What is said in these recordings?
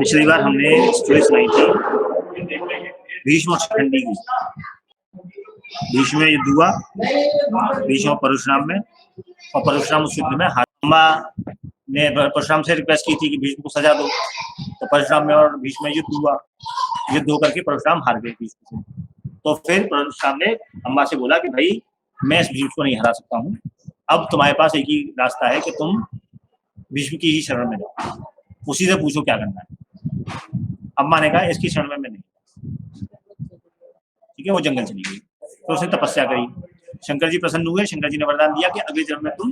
पिछली बार हमने स्टोरी सुनाई थी भीष्म और शिखंडी की। भीष्म में युद्ध हुआ, भीष्म और परशुराम में, और परशुराम उस युद्ध में अम्बा ने परशुराम से रिक्वेस्ट की थी कि भीष्म को सजा दो, तो परशुराम में और भीष्म में युद्ध हुआ। युद्ध होकर के परशुराम हार गए भीष्म से। तो फिर परशुराम ने अम्बा से बोला कि भाई मैं इस भीष्म को नहीं हरा सकता हूँ, अब तुम्हारे पास एक ही रास्ता है कि तुम भीष्म की ही शरण में जाओ, उसी से पूछो क्या करना है। अम्मा ने कहा इसकी शरण में मैं नहीं। ठीक है, वो जंगल चली गई, तो उसने तपस्या करी। शंकर जी प्रसन्न हुए, शंकर जी ने वरदान दिया कि अगले जन्म में तुम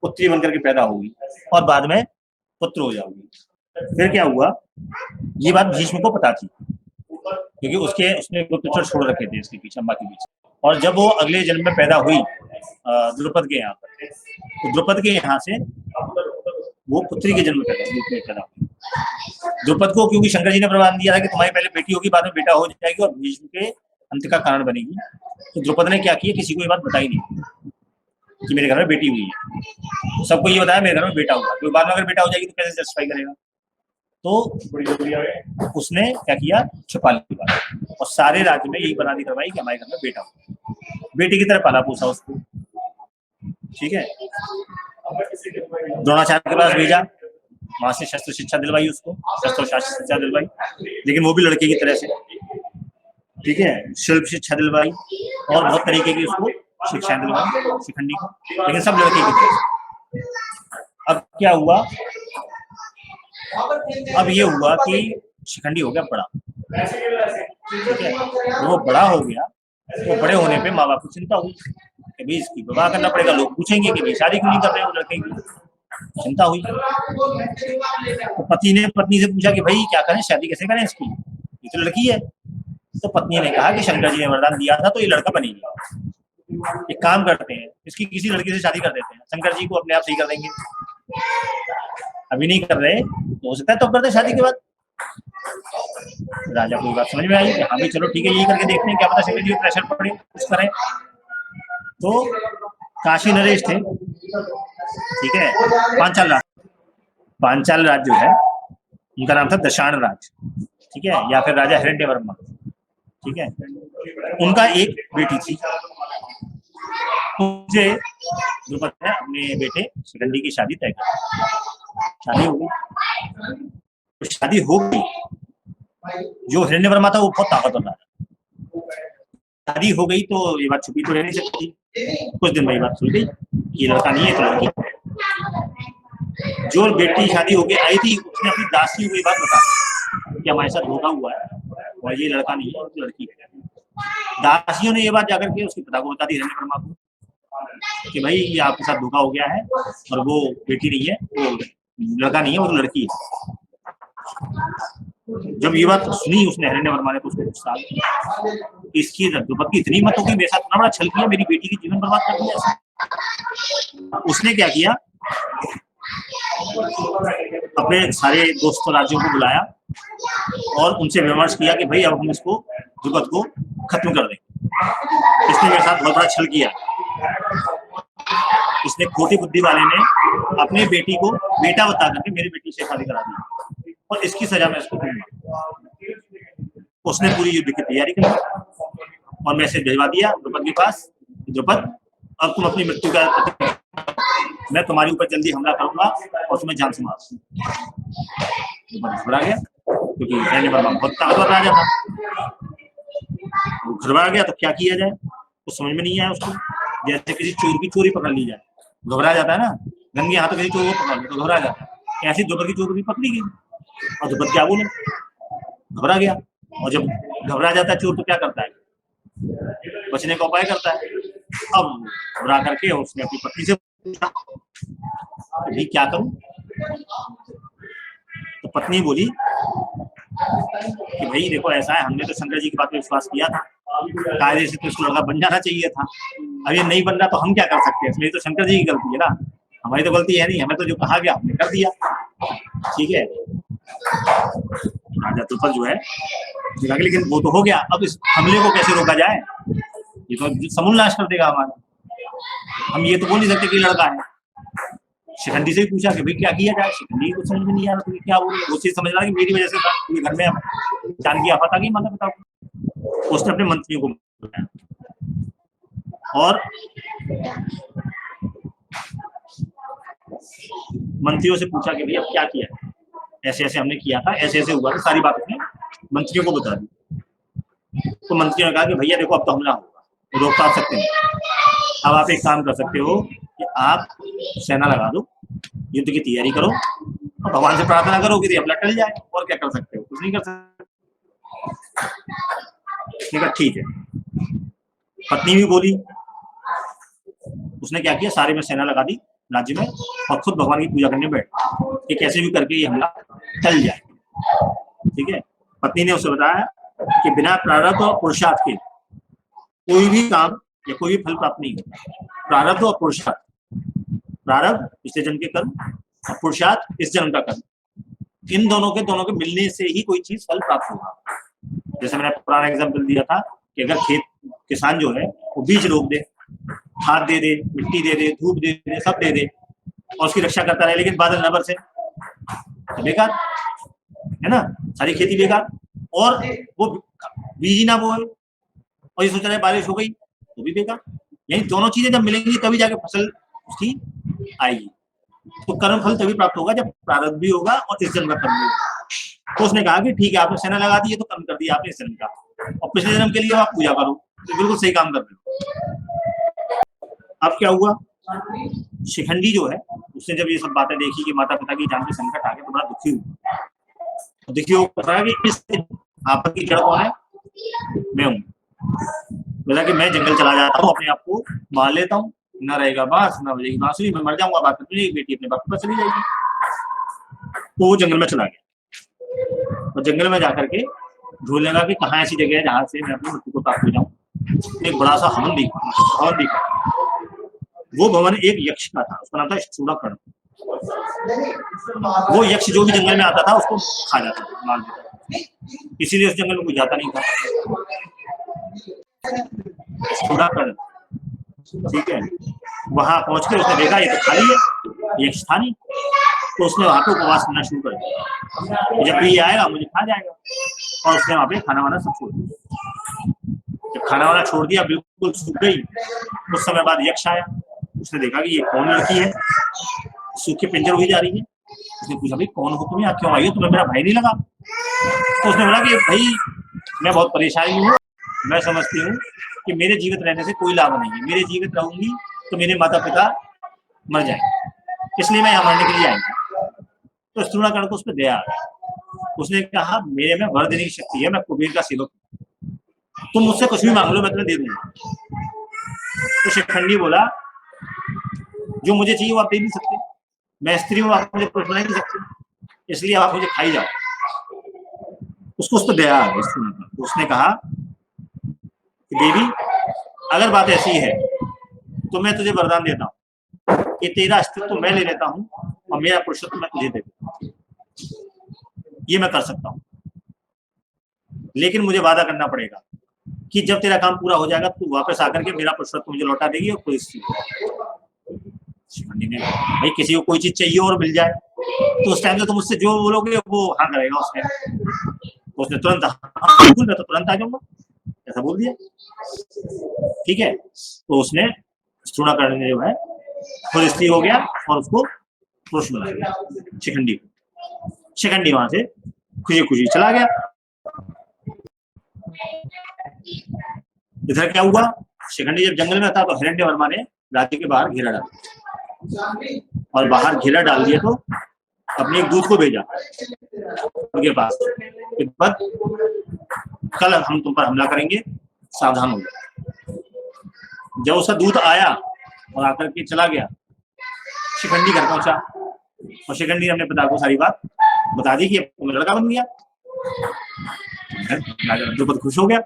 पुत्री बनकर के पैदा होगी और बाद में पुत्र हो जाओगी। फिर क्या हुआ, ये बात भीष्म को पता थी क्योंकि उसने पुत्र छोड़ रखे थे इसके पीछे, अम्बा के पीछे। और जब वो अगले जन्म में पैदा हुई द्रुपद के यहाँ पर, तो द्रुपद के यहाँ से वो पुत्री के जन्म पैदा हुई। द्रुपद को क्योंकि शंकर जी ने प्रमाण दिया था कि तुम्हारी पहले बेटी होगी, बाद में बेटा हो जाएगी और भीष्म के अंत का कारण बनेगी, तो द्रुपद ने क्या किया, किसी को ये बात बताई नहीं कि मेरे घर में बेटी हुई है। सबको ये बताया मेरे घर में बेटा हुआ, तो बाद में अगर बेटा हो जाएगी तो कैसे जस्टिफाई करेगा। तो उसने क्या किया, छुपा ली बात और सारे राज्य में यही बना दी करवाई कि हमारे घर में बेटा हुआ। बेटी की तरह पाला पोसा उसको। ठीक है, द्रोणाचार्य के पास भेजा, वहां से शस्त्र शिक्षा दिलवाई उसको, शस्त्र शास्त्र शिक्षा दिलवाई, लेकिन वो भी लड़के की तरह से। ठीक है, शिल्प शिक्षा दिलवाई और बहुत तरीके की उसको शिक्षा दिलवाई शिखंडी को, लेकिन सब लड़के की तरह से। अब क्या हुआ, अब ये हुआ कि शिखंडी हो गया बड़ा। ठीक है, वो बड़ा हो गया, तो बड़े होने पे माँ बाप को चिंता हुई कि भाई इसकी विवाह करना पड़ेगा। लोग पूछेंगे कि भाई शादी क्यों नहीं कर रहे हो लड़के की, चिंता हुई। तो पति ने पत्नी से पूछा कि भाई क्या करें, शादी कैसे करें इसकी, ये तो लड़की है। तो पत्नी ने कहा कि शंकर जी ने वरदान दिया था तो ये लड़का बनेगी, एक काम करते हैं इसकी किसी लड़की से शादी कर देते हैं, शंकर जी को अपने आप सही कर देंगे। अभी नहीं कर रहे तो हो सकता है तो करते शादी के बाद। राजा को बात समझ में आई कि हाँ भाई चलो ठीक है, यही करके देखते हैं, क्या पता शंकर जी को प्रेशर पड़े कुछ करें। तो काशी नरेश थे, ठीक है, पांचाल राज जो है उनका नाम था दशाण राज। ठीक है, या फिर राजा हिरण्यवर्मा। ठीक है, उनका एक बेटी थी, मुझे द्रुपद ने अपने बेटे शिखंडी की शादी तय कर। शादी हो गई, तो शादी हो गई। जो हिरण्यवर्मा था वो बहुत ताकतवर था। शादी हो गई तो ये बात छुपी तो रह नहीं सकती, कुछ दिन में ये बात सुन गई, ये लड़का नहीं है तो लड़की। जो बेटी शादी होके आई थी उसने अपनी दासी को ये बात बता कि हमारे साथ धोखा हुआ है और ये लड़का नहीं है तो लड़की है। दासियों ने ये बात जाकर के उसके पिता को बता दी, हिरण्यवर्मा को, कि भाई ये आपके साथ धोखा हो गया है और वो बेटी नहीं है, वो लड़का नहीं है, वो तो लड़की है। जब ये बात सुनी उसने, हिरण्यवर्मा ने, तो उसको गुस्सा आ गया। इसकी द्रुपद की इतनी मत होगी, मेरे साथ इतना बड़ा छल किया, मेरी बेटी की जीवन बर्बाद कर दिया। उसने क्या किया, अपने सारे दोस्तों राज्यों को बुलाया और उनसे विमर्श किया कि भाई अब हम इसको द्रुपद को खत्म कर दें, इसने मेरे साथ बहुत बड़ा छल किया। इसने खोटी बुद्धि वाले ने अपने बेटी को बेटा बता करके मेरी बेटी से शादी करा दी और इसकी सजा मैं इसको दूंगा। उसने पूरी युद्ध की तैयारी कर ली और मैसेज भिजवा दिया द्रुपद के पास, द्रुपद अब तुम अपनी मृत्यु का, मैं तुम्हारे ऊपर जल्दी हमला करूंगा और तुम्हें जान से मारूंगा। घबरा गया क्योंकि हिरण्यवर्मा बहुत ताकतवर राजा था। वो घबरा गया तो क्या किया जाए कुछ समझ में नहीं आया उसको। जैसे किसी चोर की चोरी पकड़ ली जाए, घबरा जाता है ना, गंगे हाथों किसी चोर को पकड़ लो तो घबरा जाता है। ऐसी द्रुपद की चोरी पकड़ी गई और द्रुपद क्या बोले, घबरा गया। और जब घबरा जाता है चोर तो क्या करता है, बचने का उपाय करता है। अब घबरा करके उसने अपनी पत्नी से पूछा कि क्या करूं, तो पत्नी बोली कि भाई देखो ऐसा है, हमने तो शंकर जी की बात पे विश्वास किया था, कायदे से तो इसको लड़का बन जाना चाहिए था, अब ये नहीं बन रहा तो हम क्या कर सकते हैं, इसमें तो शंकर जी की गलती है ना, हमारी तो गलती है नहीं, हमें तो जो कहा गया हमने कर दिया। ठीक है, राजा द्रुपद जो है लेकिन वो तो हो गया, अब इस हमले को कैसे रोका जाए, ये तो समूल नाश कर देगा हमारा। हम ये तो बोल नहीं सकते कि लड़का है। शिखंडी से भी पूछा कि भाई क्या किया जाए, शिखंडी को समझ में नहीं आ रहा तो क्या बोल रहे, उसे समझ रहा कि मेरी वजह से पूरे घर में जान की आफत आ गई माता पिता को। उसने अपने मंत्रियों को बुलाया और मंत्रियों से पूछा कि भैया क्या किया, ऐसे ऐसे हमने किया था, ऐसे ऐसे हुआ था, सारी बात उसने मंत्रियों को बता दी। तो मंत्रियों ने कहा कि भैया देखो अब तो हमला होगा, रोक पा सकते हैं, अब आप एक काम कर सकते हो कि आप सेना लगा दो, युद्ध की तैयारी करो और भगवान से प्रार्थना करो कि हमला टल जाए, और क्या कर सकते हो, कुछ नहीं कर सकते। ठीक है। पत्नी भी बोली, उसने क्या किया, सारे में सेना लगा दी राज्य में और खुद भगवान की पूजा करने बैठ कि कैसे भी करके ये हमला टल जाए। ठीक है। पत्नी ने उसे बताया कि बिना प्रारब्ध और पुरुषार्थ के कोई भी काम या कोई भी फल प्राप्त नहीं होता। प्रारब्ध और पुरुषार्थ, प्रारब्ध पिछले जन्म के कर्म और पुरुषार्थ इस जन्म का कर्म, इन दोनों के मिलने से ही कोई चीज फल प्राप्त होगा। जैसे मैंने पुराना एग्जाम्पल दिया था कि अगर किसान जो है वो बीज रोप दे, खाद दे दे, मिट्टी दे दे, धूप दे दे, सब दे दे और उसकी रक्षा करता रहे, लेकिन बादल न बरसे तो बेकार है ना, सारी खेती बेकार। और वो बीज ही ना बोए और ये सोच रहे बारिश हो गई तो भी बेकार। यही दोनों चीजें जब मिलेंगी तभी जाके फसल उसकी आएगी। तो कर्म फल तभी प्राप्त होगा जब प्रारब्ध भी होगा और इस जन्म का कर्म भी होगा। तो उसने कहा कि ठीक है, आपने सेना लगा दी है तो कर्म कर दिया आपने इस जन्म का, और पिछले जन्म के लिए आप पूजा करो, तो बिल्कुल सही काम कर रहे हो। अब क्या हुआ, शिखंडी जो है उसने जब ये सब बातें देखी कि माता पिता की जान पे संकट आ गया तो बड़ा दुखी हुआ। दुखी होकर कि इस आपद की जड़ कौन है, मैं हूँ। बोला कि मैं जंगल चला जाता हूँ, अपने आप को मार लेता हूँ, ना रहेगा बांस ना बजेगी बांसुरी, मैं मर जाऊंगा, बात करती बेटी अपने बाप के पास चली जाएगी। तो वो जंगल में चला गया और जंगल में जाकर के ढूंढने लगा कि कहाँ ऐसी जगह है जहां से मैं अपनी मृत्यु को प्राप्त हो जाऊं। एक बड़ा सा भवन दिखा। वो भवन एक यक्ष का था, उसका नाम था स्थूणाकर्ण। वो यक्ष जो भी जंगल में आता था उसको खा जाता था, मार देता था, इसीलिए उस जंगल में कोई जाता नहीं था। स्थूणाकर्ण, ठीक है। वहां पहुंच के उसने देखा ये तो खाली है, यक्ष था नहीं। तो उसने वहां पे उपवास करना शुरू कर दिया, जब भी ये आएगा मुझे खा जाएगा। और उसने वहां पे खाना वाना सब छोड़ दिया। जब खाना वाना छोड़ दिया, बिल्कुल सूख गई। कुछ समय बाद यक्ष आया, उसने देखा कि ये कौन लड़की है, सूख के पिंजर हुई जा रही है। उसने पूछा भाई कौन हो तुम, यहाँ क्यों आई हो, तुम्हें मेरा भाई नहीं लगा? तो उसने बोला कि भाई मैं बहुत परेशानी हूँ, मैं समझती हूँ कि मेरे जीवित रहने से कोई लाभ नहीं है, मेरे जीवित रहूंगी तो मेरे माता पिता मर जाएंगे, इसलिए मैं यहाँ मरने के लिए आई। तो स्थूणाकर्ण को उस पर दया आ गया। उसने कहा मेरे में वर देने की शक्ति है, मैं कुबेर का सेवक हूँ, तुम मुझसे कुछ भी मांग लो मैं तुम्हें दे दूंगा। तो शिखंडी बोला जो मुझे चाहिए वो आप दे नहीं सकते, मैं स्त्री हूँ, आप मुझे पुरुष बना नहीं सकते, इसलिए आप मुझे खाई जाओ। उसको उस पर दया आ गई। तो उसने कहा कि देवी अगर बात ऐसी है तो मैं तुझे वरदान देता हूँ कि तेरा अस्तित्व मैं ले लेता हूँ और मेरा पुरुषत्व मैं तुझे दे देता हूँ, ये मैं कर सकता हूँ। लेकिन मुझे वादा करना पड़ेगा कि जब तेरा काम पूरा हो जाएगा तू वापस आकर के मेरा पुरुषत्व मुझे लौटा देगी और कोई शिखंडी ने भाई किसी को कोई चीज चाहिए और मिल जाए तो उस टाइम से तुम उससे जो बोलोगे वो हाँ करेगा उस टाइम। तो उसने तुरंत बिल्कुल मैं तो तुरंत आ जाऊंगा ऐसा बोल दिया। ठीक है। तो उसने स्थूणाकर्ण ने जो है खुद स्त्री हो गया और उसको पुरुष बना दिया शिखंडी को। शिखंडी वहां से खुशी खुशी चला गया। इधर क्या हुआ, शिखंडी जब जंगल में था तो हिरण्यवर्मा ने राज्य के बाहर घेरा डाला और बाहर घेरा डाल दिया तो अपने एक दूत को भेजा उनके पास, कल हम तुम पर हमला करेंगे, सावधान हो जाओ। जब उसका दूत आया और आकर के चला गया, शिखंडी घर पहुंचा और शिखंडी ने अपने पिता को सारी बात बता दी कि तुम्हें लड़का बन गया। द्रुपद खुश हो गया।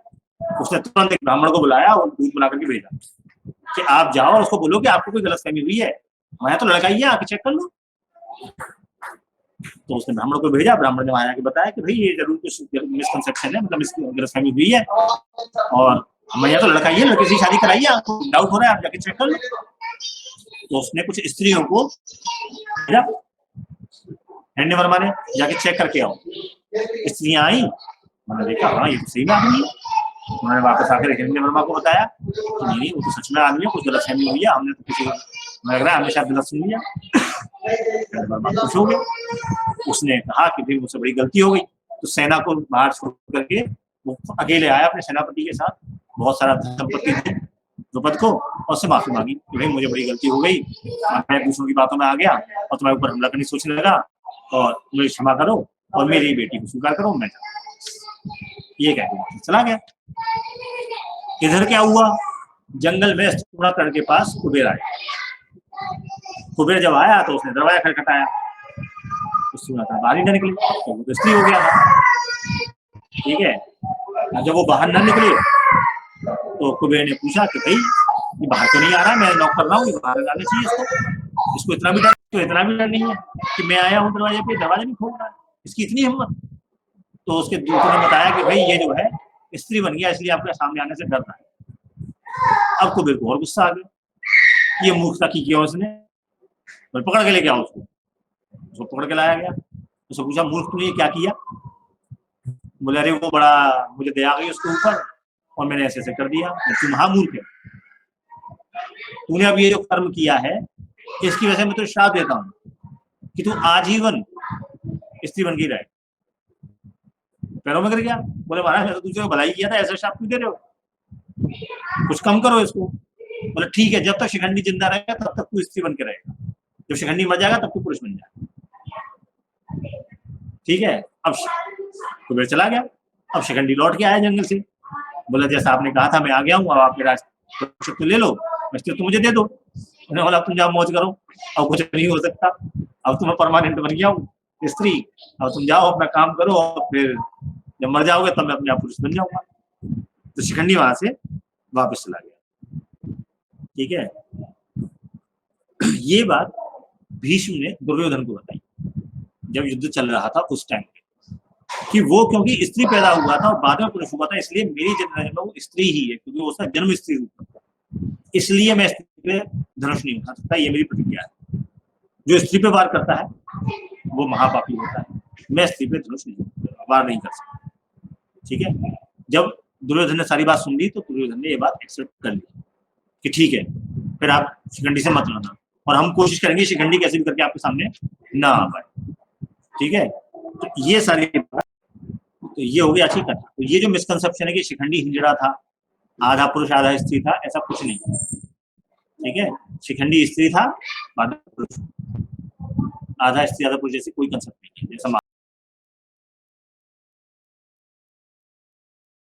उसने तुरंत एक ब्राह्मण को बुलाया और दूध बना करके भेजा कि आप जाओ और उसको बोलो कि आपको कोई गलतफहमी हुई है, मैं तो लड़का ही है, आके चेक कर लो। तो उसने ब्राह्मण को भेजा, ब्राह्मण ने वहां आके बताया कि भाई ये जरूर कुछ मिसकंसेप्शन है, मतलब गलतफहमी हुई है और मैं तो लड़का ही है, लड़के से शादी कराई है, आपको डाउट हो रहा है, आप जाके चेक कर लो। तो उसने कुछ स्त्रियों को भेजा, हिरण्य वर्मा ने जाके चेक करके आओ। स्त्रियां आई, मैंने देखा हाँ ये तो सही आदमी है। उन्होंने वापस आकर हिरण्य वर्मा को बताया कि नहीं वो तो सच में आदमी है, कुछ गलतफहमी हुई है, हमने तो किसी को लग रहा है हमने शायद गलत सुन लिया। हिरण्य वर्मा खुश हो गए। उसने कहा कि भाई मुझसे बड़ी गलती हो गई, तो सेना को बाहर छोड़ करके वो अकेले आया अपने सेनापति के साथ, बहुत सारा संपत्ति दी द्रुपद को, और उससे माफी मांगी कि भाई मुझे बड़ी गलती हो गई, मैं दूसरों की बातों में आ गया और तुम्हारे ऊपर हमला करने सोचने लगा, और मुझे क्षमा करो और मेरी बेटी को स्वीकार करो, मैं ये कह के चला गया। इधर क्या हुआ, जंगल में कुंभकर्ण के पास कुबेर आया। कुबेर जब आया तो उसने दरवाजा खटखटाया, तो सुना था बाहर ही न निकली, तो वो तो स्त्री हो गया था। ठीक है, जब वो बाहर न निकले तो कुबेर ने पूछा कि भाई ये बाहर तो नहीं आ रहा, मैं नॉक कर रहा हूँ, बाहर आना चाहिए इसको इतना भी डर, तो इतना भी डर नहीं है कि मैं आया हूँ दरवाजे पे, दरवाजा नहीं खोल रहा है, इसकी इतनी हिम्मत। तो उसके दूसरे ने बताया कि भाई ये जो है स्त्री बन गया, इसलिए आपके सामने आने से डर रहा है। अब कुबेर को और गुस्सा आ गया, ये मूर्खता की किया उसने, तो पकड़ के लेके आओ उसको पकड़ के लाया गया। उससे पूछा मूर्ख तूने क्या किया? बोले अरे वो बड़ा मुझे दया आ गई उसके ऊपर और मैंने ऐसे ऐसे कर दिया। तू महामूर्ख है, तूने अब ये जो कर्म किया है इसकी वजह से मैं तुझे श्राप देता हूँ कि तू आजीवन स्त्री बन के रहे। पैरों में गिर गया, बोले महाराज मैं तो दूसरे को भलाई किया था, ऐसा श्राप क्यों दे रहे हो, कुछ कम करो इसको। बोले ठीक है, जब तक शिखंडी जिंदा रहेगा तब तक तू स्त्री बन के रहेगा, जब शिखंडी मर जाएगा तब तू पुरुष बन जाएगा। ठीक है, अब कुबेर चला गया। अब शिखंडी लौट के आया जंगल से, बोला जैसा आपने कहा था मैं आ गया हूँ, अब आपके राज ले लो, तो मुझे दे दो। उन्होंने बोला तुम जाओ मौज करो, अब कुछ नहीं हो सकता, अब तुम्हें परमानेंट बन गया हूँ स्त्री, अब तुम जाओ अपना काम करो और फिर जब मर जाओगे तब मैं अपने आप पुरुष बन जाऊंगा। तो शिखंडी वहां से वापस चला गया। ठीक है, ये बात भीष्म ने दुर्योधन को बताई जब युद्ध चल रहा था उस टाइम पे, कि वो क्योंकि स्त्री पैदा हुआ था और बाद में पुरुष हुआ था, इसलिए मेरी जनरेशन में वो स्त्री ही है, क्योंकि उसका जन्म स्त्री रूप में, इसलिए मैं स्त्री पे धनुष नहीं उठा सकता, ये मेरी प्रतिज्ञा है। जो स्त्री पे वार करता है वो महापापी होता है, मैं स्त्री पे धनुष नहीं वार नहीं कर सकता। ठीक है, जब दुर्योधन ने सारी बात सुन ली तो दुर्योधन ने ये बात एक्सेप्ट कर ली कि ठीक है फिर आप शिखंडी से मत लड़ना, और हम कोशिश करेंगे शिखंडी कैसे भी करके आपके सामने ना आ पाए। ठीक है, तो ये सारी बात, तो ये हो गया अच्छी कथा। तो ये जो मिसकंसेप्शन है कि शिखंडी हिंजड़ा था, आधा पुरुष आधा स्त्री था, ऐसा कुछ नहीं। ठीक है, शिखंडी स्त्री था, आधा स्त्री आधा पुरुष, जैसे कोई कंसेप्ट नहीं है जैसा